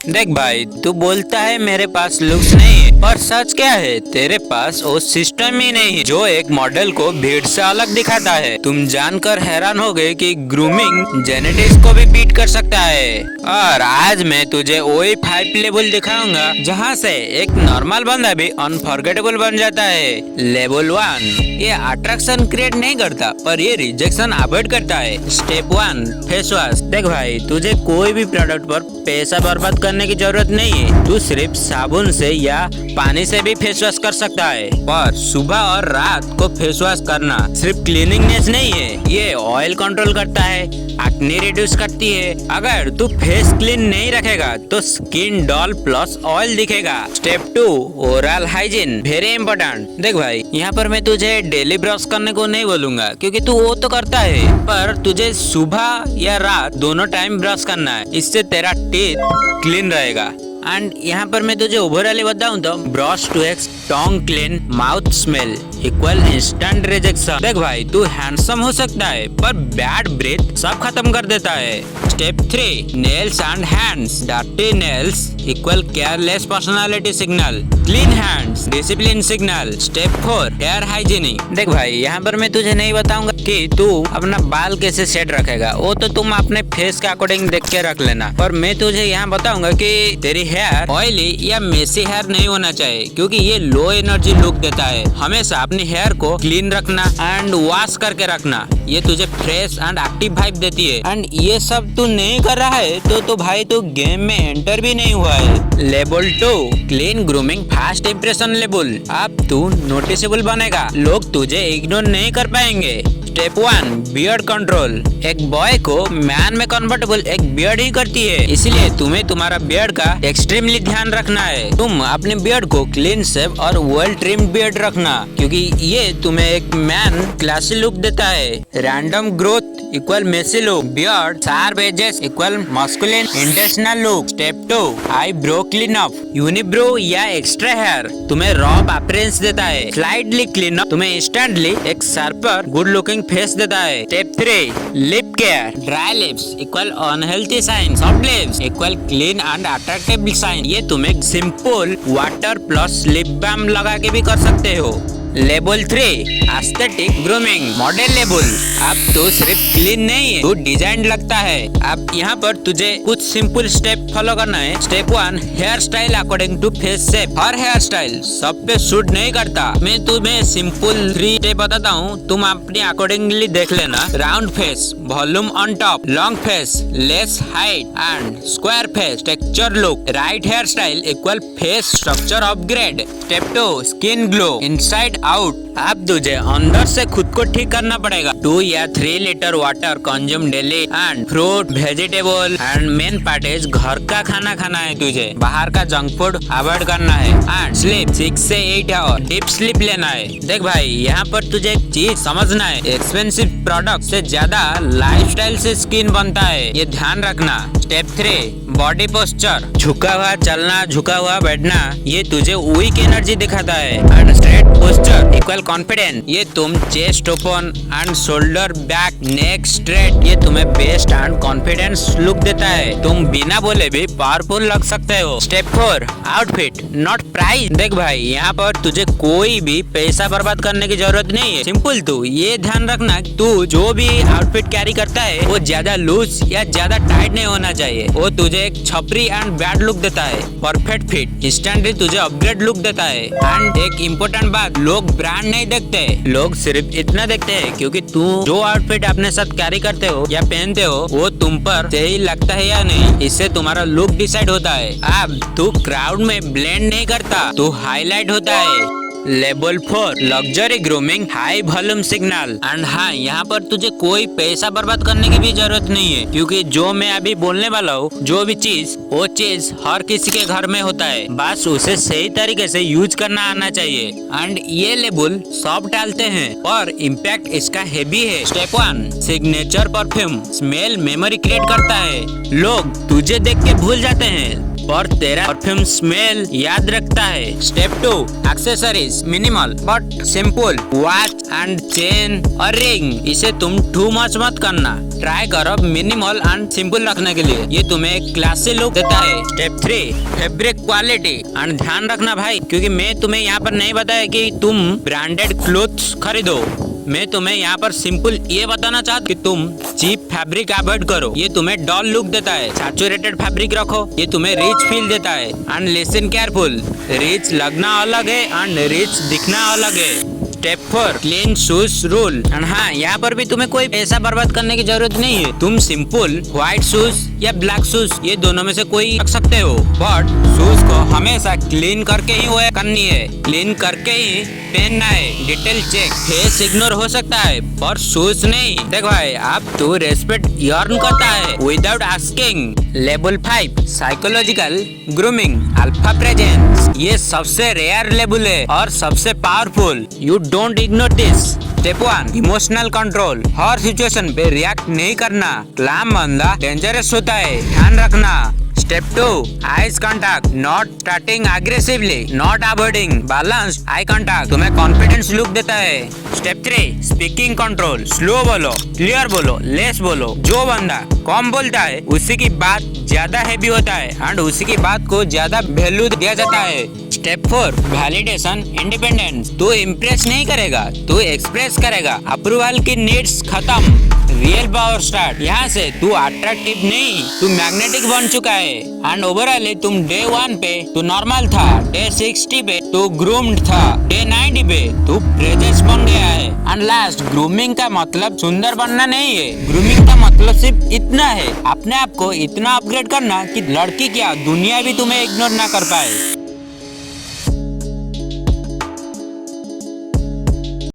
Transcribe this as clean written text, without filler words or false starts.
देख भाई, तू बोलता है मेरे पास लुक्स नहीं है, पर सच क्या है, तेरे पास वो सिस्टम ही नहीं है जो एक मॉडल को भीड़ से अलग दिखाता है। तुम जानकर हैरान हो गए कि ग्रूमिंग जेनेटिक्स को भी बीट कर सकता है। और आज मैं तुझे वही 5 लेवल दिखाऊंगा जहाँ से एक नॉर्मल बंदा भी अनफॉरगेटेबल बन जाता है। लेवल 1 ये अट्रैक्शन क्रिएट नहीं करता, पर ये रिजेक्शन अवॉइड करता है। Step 1 face wash. देख भाई, तुझे कोई भी प्रोडक्ट पर पैसा बर्बाद करने की जरूरत नहीं है। तू सिर्फ साबुन से या पानी से भी फेस वॉश कर सकता है, पर सुबह और रात को फेस वॉश करना सिर्फ क्लीनिंगनेस नहीं है, ये ऑयल कंट्रोल करता है, एक्ने रिड्यूस करती है। अगर तू फेस क्लीन नहीं रखेगा तो स्किन डल प्लस ऑयल दिखेगा। Step 2 oral hygiene, very important. देख भाई, यहाँ पर मैं तुझे डेली ब्रश करने को नहीं बोलूंगा क्योंकि तू वो तो करता है, पर तुझे सुबह या रात दोनों टाइम ब्रश करना है। इससे तेरा टीथ क्लीन रहेगा। एंड यहाँ पर मैं तुझे ओवरऑल बताऊं तो brush two x tongue clean mouth smell equal instant rejection. देख भाई, तू हैंडसम हो सकता है पर बैड ब्रेथ सब खत्म कर देता है। Step 3 nails and hands, dirty nails equal careless personality signal, clean hands discipline signal. Step 4 hair hygienic. देख भाई, यहाँ पर मैं तुझे नहीं बताऊंगा कि तू अपना बाल कैसे सेट रखेगा, वो तो तुम अपने फेस के अकॉर्डिंग देख के रख लेना, पर मैं तुझे यहाँ बताऊंगा कि तेरी हेयर ऑयली या मेसी हेयर नहीं होना चाहिए क्योंकि ये लो एनर्जी लुक देता है। हमेशा अपनी हेयर को क्लीन रखना एंड वॉश करके रखना, ये तुझे फ्रेश एंड एक्टिव वाइब देती है। एंड ये सब तू नहीं कर रहा है तो भाई तू गेम में एंटर भी नहीं हुआ है। Level 2 clean grooming fast impression level. अब तू नोटिसेबल बनेगा, लोग तुझे इग्नोर नहीं कर पाएंगे। Step 1 beard control. एक बॉय को मैन में कन्वर्टेबल एक बियर्ड ही करती है, इसलिए तुम्हें तुम्हारा बियर्ड का एक्सट्रीमली ध्यान रखना है। तुम अपने बियर्ड को क्लीन शेव और वेल ट्रिम्ड बियर्ड रखना क्योंकि ये तुम्हें एक मैन क्लासी लुक देता है। Random growth equal messy look, beard sharp edges equal masculine intentional look. Step 2 eyebrow clean up. Unibrow या एक्स्ट्रा हेयर तुम्हें रॉब अपीयरेंस देता है, स्लाइटली क्लीन अप तुम्हें इंस्टेंटली एक शार्पर गुड लुकिंग फेस देता है। Step 3 lip care. Dry lips equal unhealthy sign, soft lips equal clean and attractive sign. ये तुम एक simple water plus lip balm लगा के भी कर सकते हो। Level 3 aesthetic grooming model level. अब तो सिर्फ क्लीन नहीं है, तू डिजाइन लगता है। अब यहाँ पर तुझे कुछ सिंपल स्टेप फॉलो करना है। Step 1 hair style according to face shape. हर हेयर स्टाइल सब पे सूट नहीं करता, मैं तुम्हें सिंपल 3 स्टेप बताता हूँ, तुम अपने अकॉर्डिंगली देख लेना। Round face volume on top, long face less height and square face texture look. Right hair style equal face structure upgrade. Step 2 skin glow inside out. अब तुझे अंदर से खुद को ठीक करना पड़ेगा। 2 या 3 litre water consume daily and fruit vegetable and main part is घर का खाना खाना है। तुझे बाहर का जंक फूड अवॉइड करना है एंड स्लीप 6 से 8 आवर डीप स्लीप लेना है। देख भाई, यहाँ पर तुझे एक चीज समझना है, एक्सपेंसिव प्रोडक्ट से ज्यादा लाइफस्टाइल से स्किन बनता है, ये ध्यान रखना। Step 3 body posture. झुका हुआ चलना, झुका हुआ बैठना, ये तुझे वीक एनर्जी दिखाता है। And straight posture equal confidence, ये तुम chest open and shoulder back neck straight, ये तुम्हें बेस्ट एंड कॉन्फिडेंस लुक देता है। तुम बिना बोले भी पावरफुल लग सकते हो। Step 4 outfit not price. देख भाई, यहाँ पर तुझे कोई भी पैसा बर्बाद करने की जरूरत नहीं है। सिंपल तू ये ध्यान रखना, तू जो भी आउटफिट कैरी करता है वो ज्यादा लूज या ज्यादा टाइट नहीं होना चाहिए, वो तुझे एक छपरी एंड बैड लुक देता है। परफेक्ट फिट इंस्टेंटली तुझे अपग्रेड लुक देता है। एंड एक इम्पोर्टेंट बात, लोग ब्रांड नहीं देखते, लोग सिर्फ इतना देखते हैं क्योंकि तू जो आउटफिट अपने साथ कैरी करते हो या पहनते हो वो तुम पर सही लगता है या नहीं, इससे तुम्हारा लुक डिसाइड होता है। अब तू क्राउड में ब्लेंड नहीं करता, तू हाईलाइट होता है। Level 4 luxury grooming high volume signal. And हाँ, यहाँ पर तुझे कोई पैसा बर्बाद करने की भी जरूरत नहीं है क्योंकि जो मैं अभी बोलने वाला हूँ, जो भी चीज वो चीज हर किसी के घर में होता है, बस उसे सही तरीके से यूज करना आना चाहिए। एंड ये लेबल सब डालते हैं और इम्पैक्ट इसका हेवी है। Step 1 signature perfume. Smell memory create करता है, लोग तुझे देख के भूल जाते हैं पर तेरा परफ्यूम स्मेल याद रखता है। Step 2, accessories minimal but simple, watch and chain और रिंग। इसे तुम टू मच मत करना, ट्राई करो मिनिमल एंड सिंपल रखने के लिए, ये तुम्हें एक क्लासी लुक देता है। स्टेप 3, फैब्रिक क्वालिटी एंड ध्यान रखना भाई, क्योंकि मैं तुम्हें यहाँ पर नहीं बताया कि तुम ब्रांडेड क्लोथ्स खरीदो। मैं तुम्हें यहाँ पर सिंपल ये बताना चाहता कि तुम चीप फैब्रिक अवॉइड करो, ये तुम्हें डॉल लुक देता है। सैचुरेटेड फैब्रिक रखो, ये तुम्हें रिच फील देता है। एंड लिसन केयरफुल, रिच लगना अलग है एंड रिच दिखना अलग है। Step 4, clean shoes rule. And हाँ, यहाँ पर भी तुम्हें कोई पैसा बर्बाद करने की जरूरत नहीं है। तुम सिंपल व्हाइट शूज या ब्लैक शूज, ये दोनों में से कोई रख सकते हो, बट शूज को हमेशा क्लीन करके ही वेयर करनी है, क्लीन करके ही पहनना है। डिटेल चेक, फेस इग्नोर हो सकता है पर शूज नहीं। देख भाई, अब तू रेस्पेक्ट अर्न करता है without asking. Level 5, psychological grooming alpha presence. ये सबसे रेयर लेवल है और सबसे powerful. You don't ignore this. Step 1, emotional control. Her situation पे रिएक्ट नहीं करना, क्लैम बंदा डेंजरस होता है, ध्यान रखना। Step 2, eyes contact, not starting aggressively, not avoiding, balanced eye contact तुम्हें कॉन्फिडेंस लुक देता है। स्टेप 3, स्पीकिंग कंट्रोल, स्लो बोलो, क्लियर बोलो, लेस बोलो। जो बंदा कम बोलता है उसी की बात ज्यादा हैवी होता है एंड उसी की बात को ज्यादा वैल्यू दिया जाता है। Step 4, validation independence. तू इम्प्रेस नहीं करेगा, तू एक्सप्रेस करेगा। अप्रूवल की नीड्स खत्म, रियल पावर स्टार्ट। यहाँ से तू अट्रैक्टिव नहीं, तू मैग्नेटिक बन चुका है। एंड ओवरऑल तुम डे 1 पे तू नॉर्मल था, डे 60 पे तू ग्रूम्ड था, डे 90 पे तू प्रेजेंस बन गया है। एंड लास्ट, ग्रूमिंग का मतलब सुंदर बनना नहीं है, ग्रूमिंग का मतलब सिर्फ इतना है, अपने आप को इतना अपग्रेड करना कि लड़की क्या दुनिया भी तुम्हें इग्नोर ना कर पाए।